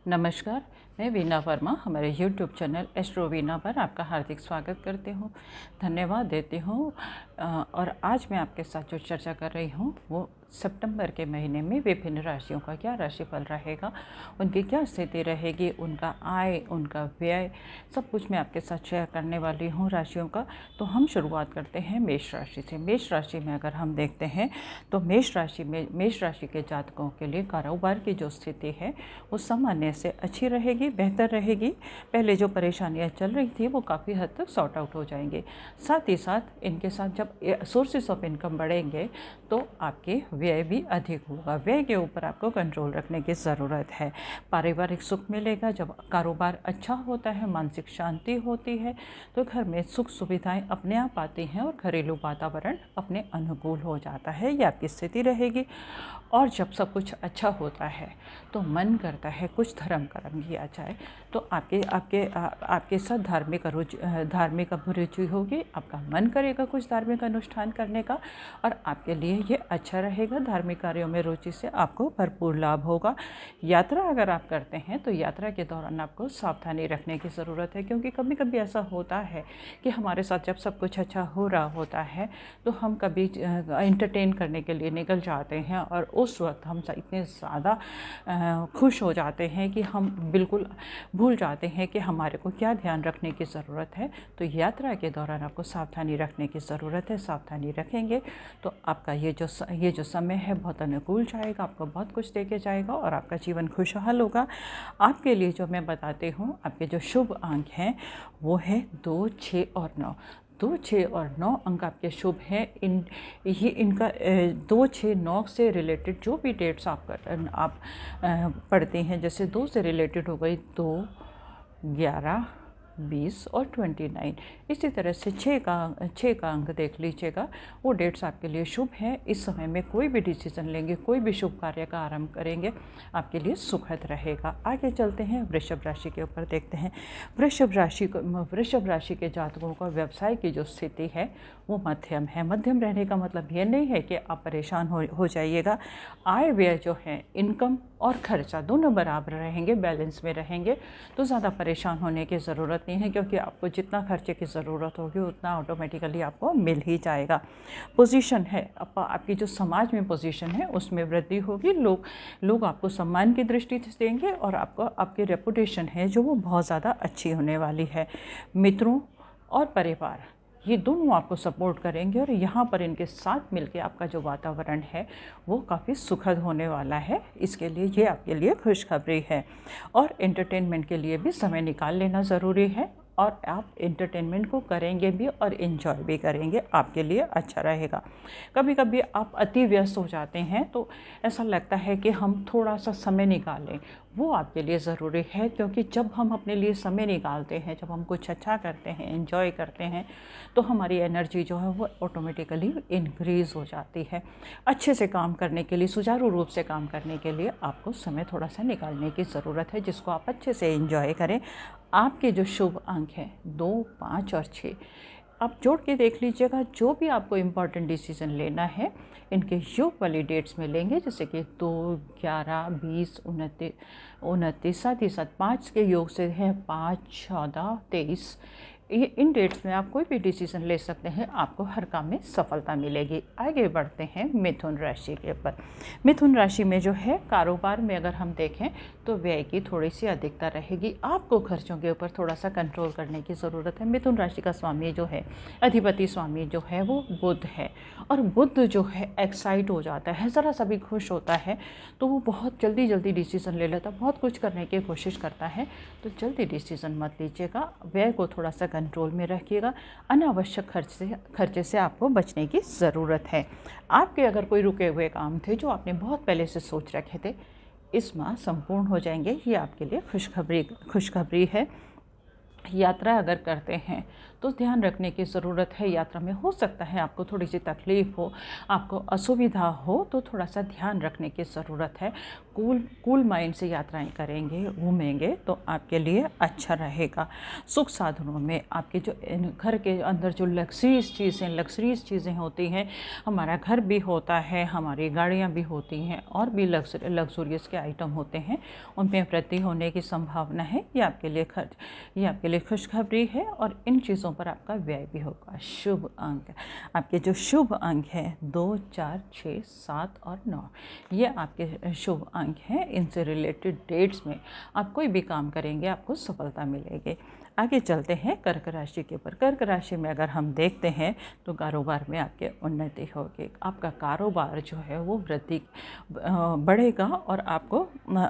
नमस्कार, मैं वीना वर्मा हमारे यूट्यूब चैनल एस्ट्रो वीना पर आपका हार्दिक स्वागत करती हूँ, धन्यवाद देती हूँ। और आज मैं आपके साथ जो चर्चा कर रही हूँ वो सितंबर के महीने में विभिन्न राशियों का क्या राशिफल रहेगा, उनकी क्या स्थिति रहेगी, उनका आय, उनका व्यय, सब कुछ मैं आपके साथ शेयर करने वाली हूँ राशियों का। तो हम शुरुआत करते हैं मेष राशि से। मेष राशि में अगर हम देखते हैं तो मेष राशि के जातकों के लिए कारोबार की जो स्थिति है वो सामान्य से अच्छी रहेगी, बेहतर रहेगी। पहले जो परेशानियां चल रही थी वो काफ़ी हद तक सॉर्ट आउट हो जाएंगे। साथ ही साथ इनके साथ जब सोर्सेस ऑफ इनकम बढ़ेंगे तो आपके व्यय भी अधिक होगा। व्यय के ऊपर आपको कंट्रोल रखने की ज़रूरत है। पारिवारिक सुख मिलेगा। जब कारोबार अच्छा होता है, मानसिक शांति होती है तो घर में सुख सुविधाएं अपने आप आती हैं और घरेलू वातावरण अपने अनुकूल हो जाता है। ये आपकी स्थिति रहेगी। और जब सब कुछ अच्छा होता है तो मन करता है कुछ धर्म कर्म किया जाए। तो आपके साथ धार्मिक अभिरुचि होगी, आपका मन करेगा कुछ धार्मिक अनुष्ठान करने का और आपके लिए ये अच्छा रहेगा। धार्मिक कार्यों में रुचि से आपको भरपूर लाभ होगा। यात्रा अगर आप करते हैं तो यात्रा के दौरान आपको सावधानी रखने की ज़रूरत है, क्योंकि कभी कभी ऐसा होता है कि हमारे साथ जब सब कुछ अच्छा हो रहा होता है तो हम कभी एंटरटेन करने के लिए निकल जाते हैं और उस वक्त हम इतने ज़्यादा खुश हो जाते हैं कि हम बिल्कुल भूल जाते हैं कि हमारे को क्या ध्यान रखने की ज़रूरत है। तो यात्रा के दौरान आपको सावधानी रखने की ज़रूरत है। सावधानी रखेंगे तो आपका ये जो समय है बहुत अनुकूल जाएगा, आपको बहुत कुछ देके जाएगा और आपका जीवन खुशहाल होगा। आपके लिए जो मैं बताती हूँ, आपके जो शुभ अंक हैं वो है 2, 6 और 9। 2, 6 और 9 अंक आपके शुभ हैं। इनका 2, 6, 9 से रिलेटेड जो भी डेट्स आप पढ़ते हैं, जैसे 2 से रिलेटेड हो गई 2, 11, 20 और 29। इसी तरह से 6 का अंक देख लीजिएगा, वो डेट्स आपके लिए शुभ हैं। इस समय में कोई भी डिसीजन लेंगे, कोई भी शुभ कार्य का आरंभ करेंगे, आपके लिए सुखद रहेगा। आगे चलते हैं वृषभ राशि के ऊपर देखते हैं। वृषभ राशि के जातकों का व्यवसाय की जो स्थिति है वो मध्यम है। मध्यम रहने का मतलब ये नहीं है कि आप परेशान हो जाइएगा। आय व्यय जो है, इनकम और खर्चा दोनों बराबर रहेंगे, बैलेंस में रहेंगे, तो ज़्यादा परेशान होने की ज़रूरत नहीं है, क्योंकि आपको जितना खर्चे की ज़रूरत होगी उतना ऑटोमेटिकली आपको मिल ही जाएगा। पोजीशन है, आपकी जो समाज में पोजीशन है उसमें वृद्धि होगी। लोग आपको सम्मान की दृष्टि से देंगे और आपकी रेपुटेशन है जो वो बहुत ज़्यादा अच्छी होने वाली है। मित्रों और परिवार ये दोनों आपको सपोर्ट करेंगे और यहाँ पर इनके साथ मिलके आपका जो वातावरण है वो काफ़ी सुखद होने वाला है। इसके लिए ये आपके लिए खुशखबरी है। और एंटरटेनमेंट के लिए भी समय निकाल लेना ज़रूरी है और आप एंटरटेनमेंट को करेंगे भी और इन्जॉय भी करेंगे, आपके लिए अच्छा रहेगा। कभी कभी आप अति व्यस्त हो जाते हैं तो ऐसा लगता है कि हम थोड़ा सा समय निकालें, वो आपके लिए ज़रूरी है, क्योंकि जब हम अपने लिए समय निकालते हैं, जब हम कुछ अच्छा करते हैं, एंजॉय करते हैं, तो हमारी एनर्जी जो है वो ऑटोमेटिकली इंक्रीज़ हो जाती है। अच्छे से काम करने के लिए, सुचारू रूप से काम करने के लिए आपको समय थोड़ा सा निकालने की ज़रूरत है, जिसको आप अच्छे से एंजॉय करें। आपके जो शुभ अंक हैं 2, 5 और 6, आप जोड़ के देख लीजिएगा। जो भी आपको इम्पॉर्टेंट डिसीजन लेना है इनके योग वाली डेट्स में लेंगे, जैसे कि 2, 11, 20, 29। साथ ही साथ 5 के योग से है 5, 14, 23। ये इन डेट्स में आप कोई भी डिसीजन ले सकते हैं, आपको हर काम में सफलता मिलेगी। आगे बढ़ते हैं मिथुन राशि के ऊपर। मिथुन राशि में जो है कारोबार में अगर हम देखें तो व्यय की थोड़ी सी अधिकता रहेगी। आपको खर्चों के ऊपर थोड़ा सा कंट्रोल करने की ज़रूरत है। मिथुन राशि का स्वामी जो है, अधिपति स्वामी जो है वो बुध है, और बुध जो है एक्साइट हो जाता है, ज़रा सा भी खुश होता है तो वो बहुत जल्दी डिसीज़न ले लेता है, बहुत कुछ करने की कोशिश करता है। तो जल्दी डिसीज़न मत लीजिएगा, व्यय को थोड़ा सा कंट्रोल में रखिएगा। अनावश्यक खर्चे से आपको बचने की ज़रूरत है। आपके अगर कोई रुके हुए काम थे जो आपने बहुत पहले से सोच रखे थे, इस माह संपूर्ण हो जाएंगे। ये आपके लिए खुशखबरी है। यात्रा अगर करते हैं तो ध्यान रखने की ज़रूरत है। यात्रा में हो सकता है आपको थोड़ी सी तकलीफ़ हो, आपको असुविधा हो, तो थोड़ा सा ध्यान रखने की ज़रूरत है। कूल माइंड से यात्राएं करेंगे, घूमेंगे तो आपके लिए अच्छा रहेगा। सुख साधनों में आपके जो घर के अंदर जो लग्जरीज चीज़ें होती हैं, हमारा घर भी होता है, हमारी गाड़ियाँ भी होती हैं, और भी लग्जूरियस के आइटम होते हैं, उनमें वृद्धि होने की संभावना है। ये आपके लिए खुशखबरी है, और इन चीज़ों पर आपका व्यय भी होगा। शुभ अंक, आपके जो शुभ अंक हैं 2, 4, 6, 7 और 9, ये आपके शुभ अंक हैं। इनसे रिलेटेड डेट्स में आप कोई भी काम करेंगे आपको सफलता मिलेगी। आगे चलते हैं कर्क राशि के ऊपर। कर्क राशि में अगर हम देखते हैं तो कारोबार में आपके उन्नति होगी। आपका कारोबार जो है वो वृद्धि बढ़ेगा, और आपको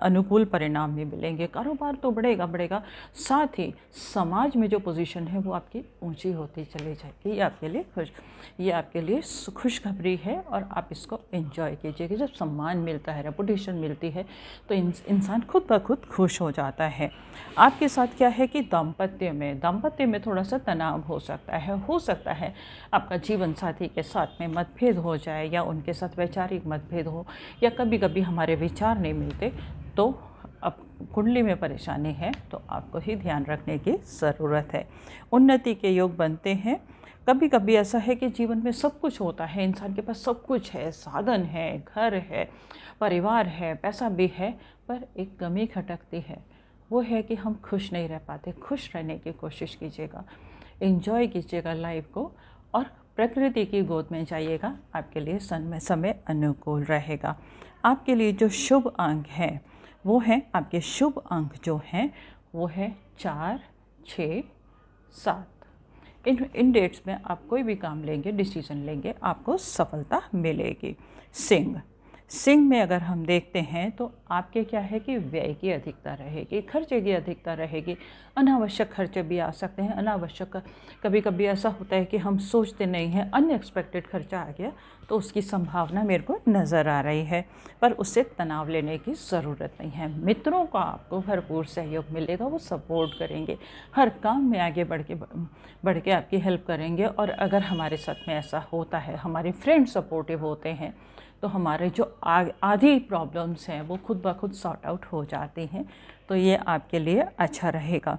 अनुकूल परिणाम भी मिलेंगे। कारोबार तो बढ़ेगा, साथ ही समाज में जो पोजीशन है वो आपकी ऊंची होती चली जाएगी। ये आपके लिए खुशखबरी है, और आप इसको एंजॉय कीजिएगा। जब सम्मान मिलता है, रेपुटेशन मिलती है, तो इंसान खुद ब खुद खुश हो जाता है। आपके साथ क्या है कि दाम्पत्य में थोड़ा सा तनाव हो सकता है आपका जीवन साथी के साथ में मतभेद हो जाए, या उनके साथ वैचारिक मतभेद हो, या कभी कभी हमारे विचार नहीं मिलते, तो अब कुंडली में परेशानी है तो आपको ही ध्यान रखने की ज़रूरत है। उन्नति के योग बनते हैं। कभी कभी ऐसा है कि जीवन में सब कुछ होता है, इंसान के पास सब कुछ है, साधन है, घर है, परिवार है, पैसा भी है, पर एक कमी खटकती है। वो है कि हम खुश नहीं रह पाते। खुश रहने की कोशिश कीजिएगा, एंजॉय कीजिएगा लाइफ को, और प्रकृति की गोद में जाइएगा। आपके लिए समय अनुकूल रहेगा। आपके लिए जो शुभ अंक हैं वो हैं, आपके शुभ अंक जो हैं वो है 4, 6, 7। इन डेट्स में आप कोई भी काम लेंगे, डिसीजन लेंगे, आपको सफलता मिलेगी। सिंह में अगर हम देखते हैं तो आपके क्या है कि व्यय की अधिकता रहेगी, खर्चे की अधिकता रहेगी। अनावश्यक खर्चे भी आ सकते हैं। अनावश्यक कभी कभी ऐसा होता है कि हम सोचते नहीं हैं, अनएक्सपेक्टेड खर्चा आ गया, तो उसकी संभावना मेरे को नज़र आ रही है, पर उससे तनाव लेने की ज़रूरत नहीं है। मित्रों का आपको भरपूर सहयोग मिलेगा, वो सपोर्ट करेंगे, हर काम में आगे बढ़ के आपकी हेल्प करेंगे। और अगर हमारे साथ में ऐसा होता है, हमारे फ्रेंड सपोर्टिव होते हैं, तो हमारे जो आधी प्रॉब्लम्स हैं वो खुद ब खुद सॉर्ट आउट हो जाती हैं। तो ये आपके लिए अच्छा रहेगा।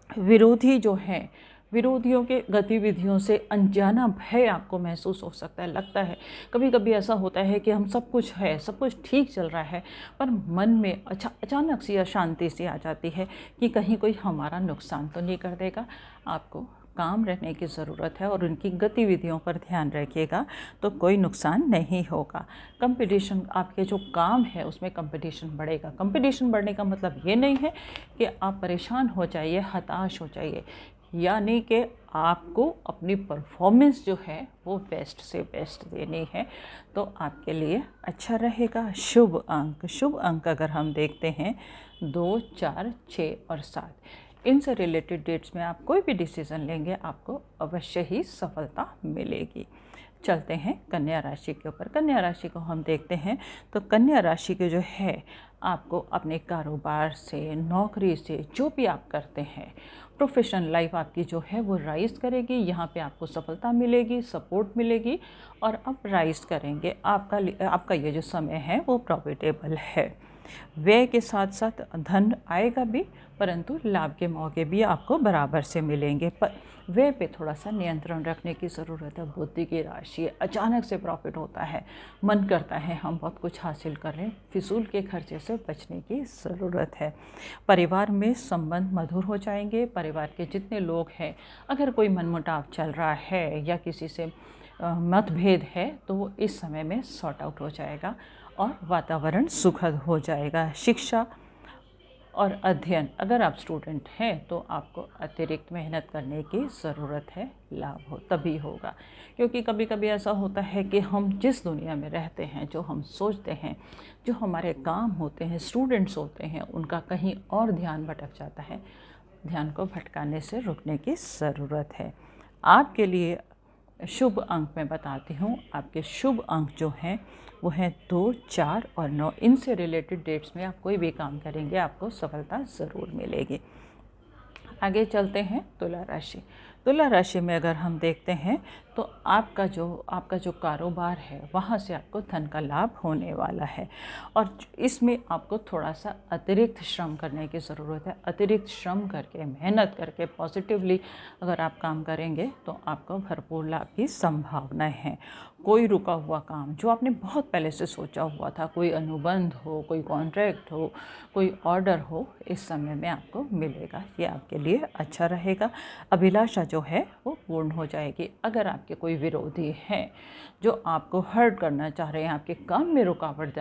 विरोधी जो हैं, विरोधियों के गतिविधियों से अनजाना भय आपको महसूस हो सकता है। लगता है कभी कभी ऐसा होता है कि हम सब कुछ ठीक चल रहा है, पर मन में अचानक सी अशांति सी आ जाती है कि कहीं कोई हमारा नुकसान तो नहीं कर देगा। आपको काम रहने की ज़रूरत है, और उनकी गतिविधियों पर ध्यान रखिएगा तो कोई नुकसान नहीं होगा। कंपटीशन, आपके जो काम है उसमें कंपटीशन बढ़ेगा। कंपटीशन बढ़ने का मतलब ये नहीं है कि आप परेशान हो जाइए, हताश हो जाइए, यानी कि आपको अपनी परफॉर्मेंस जो है वो बेस्ट से बेस्ट देनी है, तो आपके लिए अच्छा रहेगा। शुभ अंक अगर हम देखते हैं 2, 4, 6 और 7, इनसे रिलेटेड डेट्स में आप कोई भी डिसीज़न लेंगे आपको अवश्य ही सफलता मिलेगी। चलते हैं कन्या राशि के ऊपर। कन्या राशि को हम देखते हैं तो कन्या राशि के जो है, आपको अपने कारोबार से, नौकरी से, जो भी आप करते हैं, प्रोफेशनल लाइफ आपकी जो है वो राइज करेगी। यहाँ पे आपको सफलता मिलेगी, सपोर्ट मिलेगी, और आप राइज करेंगे। आपका ये जो समय है वो प्रॉफिटेबल है। व्यय के साथ साथ धन आएगा भी, परंतु लाभ के मौके भी आपको बराबर से मिलेंगे। पर व्यय पे थोड़ा सा नियंत्रण रखने की ज़रूरत है। बुद्धि की राशि है, अचानक से प्रॉफिट होता है, मन करता है हम बहुत कुछ हासिल कर रहे हैं, फिजूल के खर्चे से बचने की ज़रूरत है। परिवार में संबंध मधुर हो जाएंगे। परिवार के जितने लोग हैं, अगर कोई मनमुटाव चल रहा है या किसी से मतभेद है, तो वो इस समय में सॉर्ट आउट हो जाएगा, और वातावरण सुखद हो जाएगा। शिक्षा और अध्ययन, अगर आप स्टूडेंट हैं तो आपको अतिरिक्त मेहनत करने की ज़रूरत है। लाभ हो तभी होगा, क्योंकि कभी कभी ऐसा होता है कि हम जिस दुनिया में रहते हैं, जो हम सोचते हैं, जो हमारे काम होते हैं, स्टूडेंट्स होते हैं, उनका कहीं और ध्यान भटक जाता है। ध्यान को भटकाने से रुकने की ज़रूरत है। आपके लिए शुभ अंक मैं बताती हूँ। आपके शुभ अंक जो हैं वो हैं 2, 4 और 9। इनसे रिलेटेड डेट्स में आप कोई भी काम करेंगे आपको सफलता ज़रूर मिलेगी। आगे चलते हैं तुला राशि। तुला राशि में अगर हम देखते हैं तो आपका जो कारोबार है वहाँ से आपको धन का लाभ होने वाला है, और इसमें आपको थोड़ा सा अतिरिक्त श्रम करने की ज़रूरत है। अतिरिक्त श्रम करके, मेहनत करके, पॉजिटिवली अगर आप काम करेंगे तो आपको भरपूर लाभ की संभावनाएं हैं। कोई रुका हुआ काम जो आपने बहुत पहले से सोचा हुआ था, कोई अनुबंध हो, कोई कॉन्ट्रैक्ट हो, कोई ऑर्डर हो, इस समय में आपको मिलेगा। ये आपके लिए अच्छा रहेगा। अभिलाषा जो है वो पूर्ण हो जाएगी। अगर आपके कोई विरोधी हैं जो आपको हर्ट करना चाह रहे हैं, आपके काम में रुकावट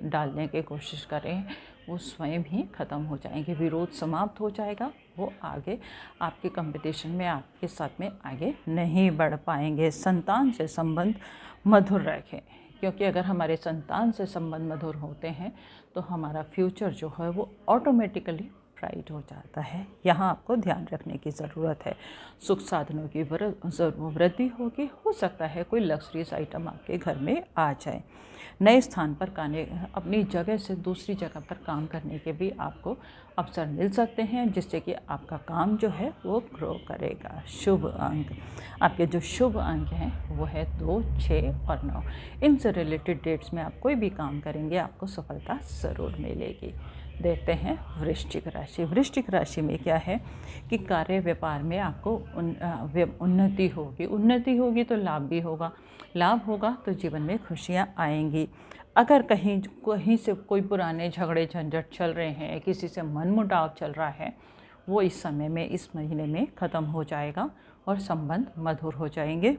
डालने की कोशिश कर रहे हैं, वो स्वयं ही ख़त्म हो जाएंगे। विरोध समाप्त हो जाएगा। वो आगे आपके कंपटीशन में आपके साथ में आगे नहीं बढ़ पाएंगे। संतान से संबंध मधुर रखें, क्योंकि अगर हमारे संतान से संबंध मधुर होते हैं तो हमारा फ्यूचर जो है वो ऑटोमेटिकली ब्राइट हो जाता है। यहाँ आपको ध्यान रखने की ज़रूरत है। सुख साधनों की वृद्धि होगी। हो सकता है कोई लग्जरीज आइटम आपके घर में आ जाए। नए स्थान पर अपनी जगह से दूसरी जगह पर काम करने के भी आपको अवसर मिल सकते हैं, जिससे कि आपका काम जो है वो ग्रो करेगा। शुभ अंक, आपके जो शुभ अंक हैं वो है 2, 6 और 9। इनसे रिलेटेड डेट्स में आप कोई भी काम करेंगे आपको सफलता ज़रूर मिलेगी। देखते हैं वृश्चिक राशि। वृश्चिक राशि में क्या है कि कार्य व्यापार में आपको उन्नति होगी तो लाभ भी होगा। लाभ होगा तो जीवन में खुशियाँ आएंगी। अगर कहीं से कोई पुराने झगड़े झंझट चल रहे हैं, किसी से मनमुटाव चल रहा है, वो इस समय में, इस महीने में ख़त्म हो जाएगा और संबंध मधुर हो जाएंगे।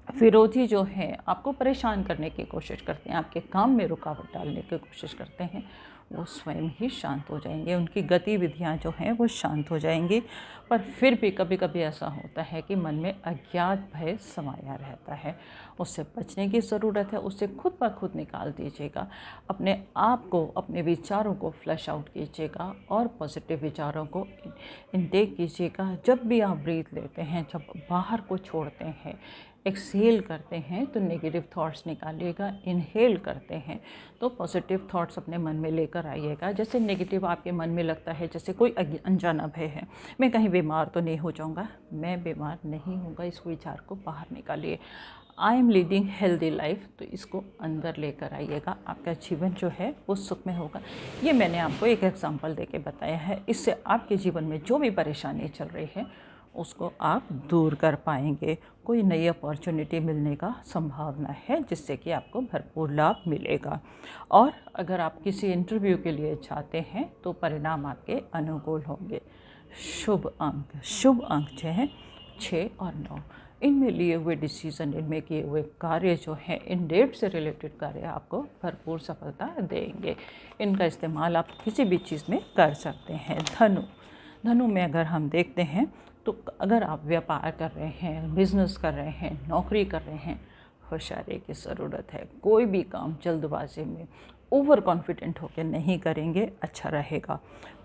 विरोधी जो है आपको परेशान करने की कोशिश करते हैं, आपके काम में रुकावट डालने की कोशिश करते हैं, वो स्वयं ही शांत हो जाएंगे। उनकी गतिविधियां जो हैं वो शांत हो जाएंगी। पर फिर भी कभी कभी ऐसा होता है कि मन में अज्ञात भय समाया रहता है। उससे बचने की ज़रूरत है। उससे खुद ब खुद निकाल दीजिएगा। अपने आप को, अपने विचारों को फ्लश आउट कीजिएगा और पॉजिटिव विचारों को इनटेक कीजिएगा। जब भी आप ब्रीथ लेते हैं, जब बाहर को छोड़ते हैं, एक्सहेल करते हैं तो नेगेटिव थॉट्स निकालिएगा। इनहेल करते हैं तो पॉजिटिव थॉट्स अपने मन में लेकर आइएगा। जैसे नेगेटिव आपके मन में लगता है, जैसे कोई अनजाना भय है, मैं कहीं बीमार तो नहीं हो जाऊंगा, मैं बीमार नहीं होऊंगा, इस विचार को बाहर निकालिए। I am leading healthy life, तो इसको अंदर लेकर आइएगा। आपका जीवन जो है वो सुख में होगा। ये मैंने आपको एक एग्जाम्पल देके बताया है। इससे आपके जीवन में जो भी परेशानी चल रही है उसको आप दूर कर पाएंगे। कोई नई अपॉर्चुनिटी मिलने का संभावना है, जिससे कि आपको भरपूर लाभ मिलेगा। और अगर आप किसी इंटरव्यू के लिए चाहते हैं तो परिणाम आपके अनुकूल होंगे। शुभ अंक जो हैं 6 और 9। इनमें लिए हुए डिसीज़न, इनमें किए हुए कार्य जो हैं, इन डेट से रिलेटेड कार्य आपको भरपूर सफलता देंगे। इनका इस्तेमाल आप किसी भी चीज़ में कर सकते हैं। धनु में अगर हम देखते हैं तो अगर आप व्यापार कर रहे हैं, बिजनेस कर रहे हैं, नौकरी कर रहे हैं, होशियारी की ज़रूरत है। कोई भी काम जल्दबाजी में, ओवर कॉन्फिडेंट होकर नहीं करेंगे, अच्छा रहेगा।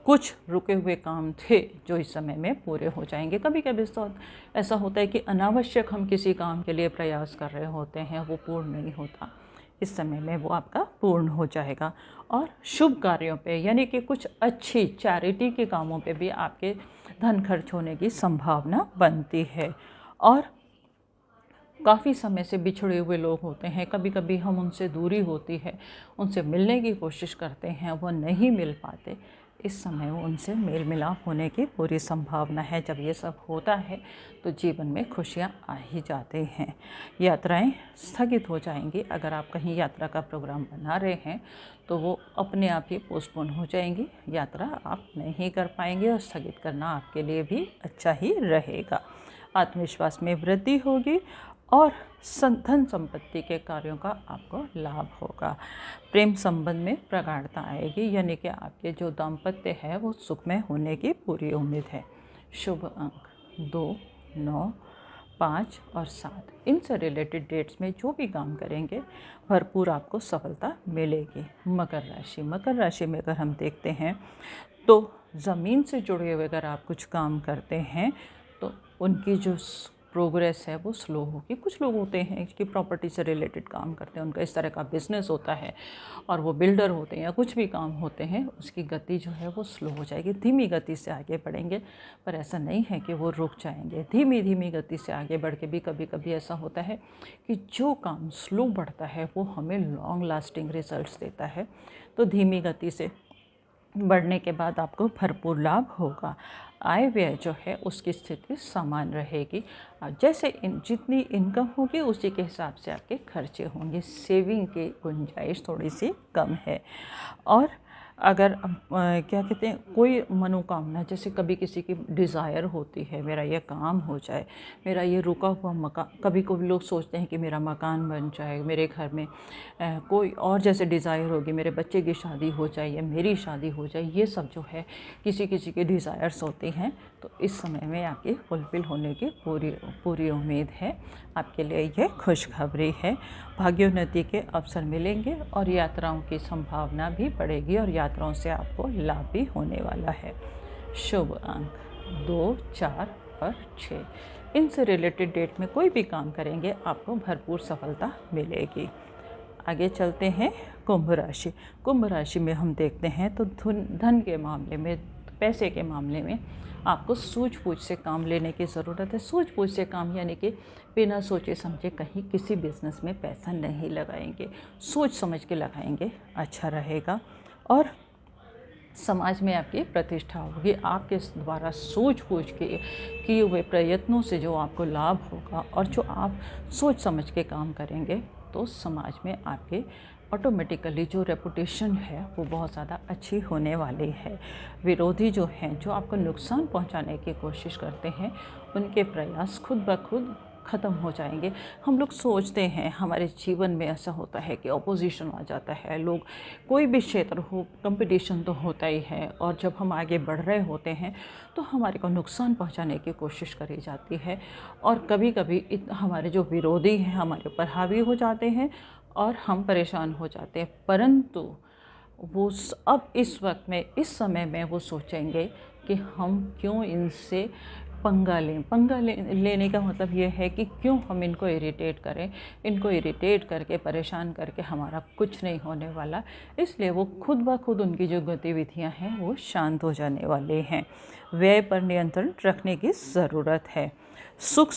कुछ रुके हुए काम थे जो इस समय में पूरे हो जाएंगे। कभी कभी ऐसा होता है कि अनावश्यक हम किसी काम के लिए प्रयास कर रहे होते हैं, वो पूर्ण नहीं होता। इस समय में वो आपका पूर्ण हो जाएगा। और शुभ कार्यों पे, यानी कि कुछ अच्छी चैरिटी के कामों पे भी आपके धन खर्च होने की संभावना बनती है। और काफ़ी समय से बिछड़े हुए लोग होते हैं, कभी कभी हम उनसे दूरी होती है, उनसे मिलने की कोशिश करते हैं, वो नहीं मिल पाते। इस समय वो उनसे मेल मिलाप होने की पूरी संभावना है। जब ये सब होता है तो जीवन में खुशियाँ आ ही जाते हैं। यात्राएं स्थगित हो जाएंगी। अगर आप कहीं यात्रा का प्रोग्राम बना रहे हैं तो वो अपने आप ही पोस्टपोन हो जाएंगी। यात्रा आप नहीं कर पाएंगे और स्थगित करना आपके लिए भी अच्छा ही रहेगा। आत्मविश्वास में वृद्धि होगी और धन संपत्ति के कार्यों का आपको लाभ होगा। प्रेम संबंध में प्रगाढ़ता आएगी, यानी कि आपके जो दाम्पत्य है वो सुखमय होने की पूरी उम्मीद है। शुभ अंक 2, 9, 5 और 7। इनसे रिलेटेड डेट्स में जो भी काम करेंगे भरपूर आपको सफलता मिलेगी। मकर राशि में अगर हम देखते हैं तो ज़मीन से जुड़े हुए अगर आप कुछ काम करते हैं तो उनकी जो प्रोग्रेस है वो स्लो होगी। कुछ लोग होते हैं कि प्रॉपर्टी से रिलेटेड काम करते हैं, उनका इस तरह का बिजनेस होता है और वो बिल्डर होते हैं या कुछ भी काम होते हैं, उसकी गति जो है वो स्लो हो जाएगी, धीमी गति से आगे बढ़ेंगे। पर ऐसा नहीं है कि वो रुक जाएंगे, धीमी धीमी गति से आगे बढ़ के भी कभी कभी ऐसा होता है कि जो काम स्लो बढ़ता है वो हमें लॉन्ग लास्टिंग रिजल्ट्स देता है। तो धीमी गति से बढ़ने के बाद आपको भरपूर लाभ होगा। आय व्यय जो है उसकी स्थिति समान रहेगी। जैसे जितनी इनकम होगी उसी के हिसाब से आपके खर्चे होंगे। सेविंग की गुंजाइश थोड़ी सी कम है। और अगर क्या कहते हैं, कोई मनोकामना, जैसे कभी किसी की डिज़ायर होती है मेरा ये काम हो जाए, मेरा ये रुका हुआ मकान, कभी कभी लोग सोचते हैं कि मेरा मकान बन जाए, मेरे घर में कोई और जैसे डिज़ायर होगी, मेरे बच्चे की शादी हो जाए या मेरी शादी हो जाए, ये सब जो है किसी किसी के डिज़ायर्स होते हैं। तो इस समय में आपकी फुलफिल होने की पूरी उम्मीद है। आपके लिए ये खुशखबरी है। भाग्योन्नति के अवसर मिलेंगे और यात्राओं की संभावना भी बढ़ेगी और यात्राओं से आपको लाभ भी होने वाला है। शुभ अंक 2, 4 और 6। इनसे रिलेटेड डेट में कोई भी काम करेंगे आपको भरपूर सफलता मिलेगी। आगे चलते हैं कुंभ राशि। कुंभ राशि में हम देखते हैं तो धन के मामले में, पैसे के मामले में आपको सूझबूझ से काम लेने की ज़रूरत है। सूझबूझ से काम यानी कि बिना सोचे समझे कहीं किसी बिज़नेस में पैसा नहीं लगाएंगे, सोच समझ के लगाएंगे, अच्छा रहेगा। और समाज में आपकी प्रतिष्ठा होगी। आपके द्वारा सूझबूझ के किए हुए प्रयत्नों से जो आपको लाभ होगा और जो आप सोच समझ के काम करेंगे तो समाज में आपके ऑटोमेटिकली जो रेपुटेशन है वो बहुत ज़्यादा अच्छी होने वाली है। विरोधी जो हैं, जो आपको नुकसान पहुंचाने की कोशिश करते हैं, उनके प्रयास खुद ब खुद ख़त्म हो जाएंगे। हम लोग सोचते हैं, हमारे जीवन में ऐसा होता है कि ऑपोजिशन आ जाता है, लोग कोई भी क्षेत्र हो, कंपटीशन तो होता ही है। और जब हम आगे बढ़ रहे होते हैं तो हमारे को नुकसान पहुंचाने की कोशिश करी जाती है और कभी कभी हमारे जो विरोधी हैं हमारे ऊपर हावी हो जाते हैं और हम परेशान हो जाते हैं। परंतु वो अब इस वक्त में, इस समय में वो सोचेंगे कि हम क्यों इनसे पंगा लेने का मतलब ये है कि क्यों हम इनको इरिटेट करें, इनको इरिटेट करके परेशान करके हमारा कुछ नहीं होने वाला। इसलिए वो खुद ब खुद उनकी जो गतिविधियां हैं वो शांत हो जाने वाले हैं। व्यय पर नियंत्रण रखने की ज़रूरत है। सुख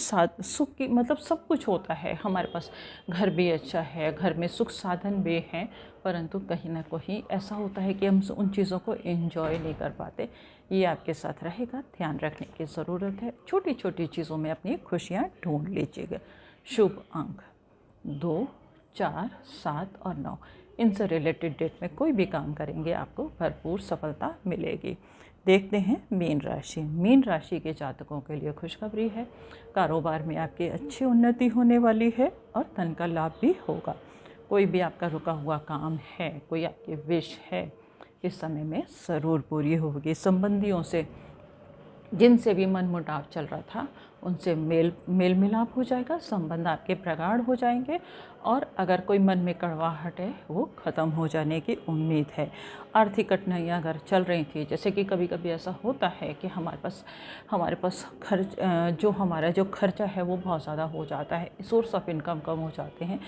की मतलब सब कुछ होता है हमारे पास, घर भी अच्छा है, घर में सुख साधन भी हैं, परंतु कहीं ना कहीं ऐसा होता है कि हम उन चीज़ों को एंजॉय नहीं कर पाते। ये आपके साथ रहेगा, ध्यान रखने की ज़रूरत है। छोटी छोटी चीज़ों में अपनी खुशियाँ ढूंढ लीजिएगा। शुभ अंक 2, 4, 7 और 9। इनसे रिलेटेड डेट में कोई भी काम करेंगे आपको भरपूर सफलता मिलेगी। देखते हैं मीन राशि। मीन राशि के जातकों के लिए खुशखबरी है। कारोबार में आपकी अच्छी उन्नति होने वाली है और धन का लाभ भी होगा। कोई भी आपका रुका हुआ काम है, कोई आपकी विश है, इस समय में ज़रूर पूरी होगी। संबंधियों से जिनसे भी मन मुटाव चल रहा था उनसे मेल मिलाप हो जाएगा, संबंध आपके प्रगाढ़ हो जाएंगे और अगर कोई मन में कड़वाहट है वो ख़त्म हो जाने की उम्मीद है। आर्थिक कठिनाइयाँ अगर चल रही थी, जैसे कि कभी कभी ऐसा होता है कि हमारे पास हमारा जो खर्चा है वो बहुत ज़्यादा हो जाता है, सोर्स ऑफ इनकम कम हो जाते हैं।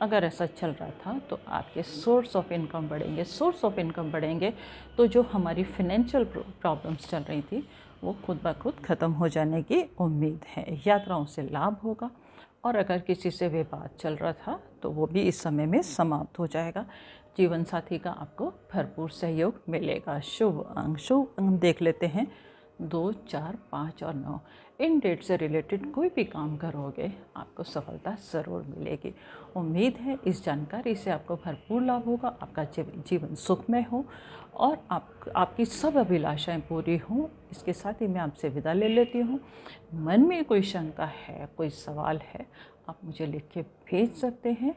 अगर ऐसा चल रहा था तो आपके सोर्स ऑफ इनकम बढ़ेंगे। सोर्स ऑफ इनकम बढ़ेंगे तो जो हमारी फिनेंशियल प्रॉब्लम्स चल रही थी वो खुद ब खुद ख़त्म हो जाने की उम्मीद है। यात्राओं से लाभ होगा और अगर किसी से विवाद चल रहा था तो वो भी इस समय में समाप्त हो जाएगा। जीवन साथी का आपको भरपूर सहयोग मिलेगा। शुभ अंक देख लेते हैं 2, 4, 5 और 9। इन डेट से रिलेटेड कोई भी काम करोगे आपको सफलता ज़रूर मिलेगी। उम्मीद है इस जानकारी से आपको भरपूर लाभ होगा, आपका जीवन सुखमय हो और आपकी सब अभिलाषाएं पूरी हों। इसके साथ ही मैं आपसे विदा ले लेती हूँ। मन में कोई शंका है, कोई सवाल है, आप मुझे लिख के भेज सकते हैं।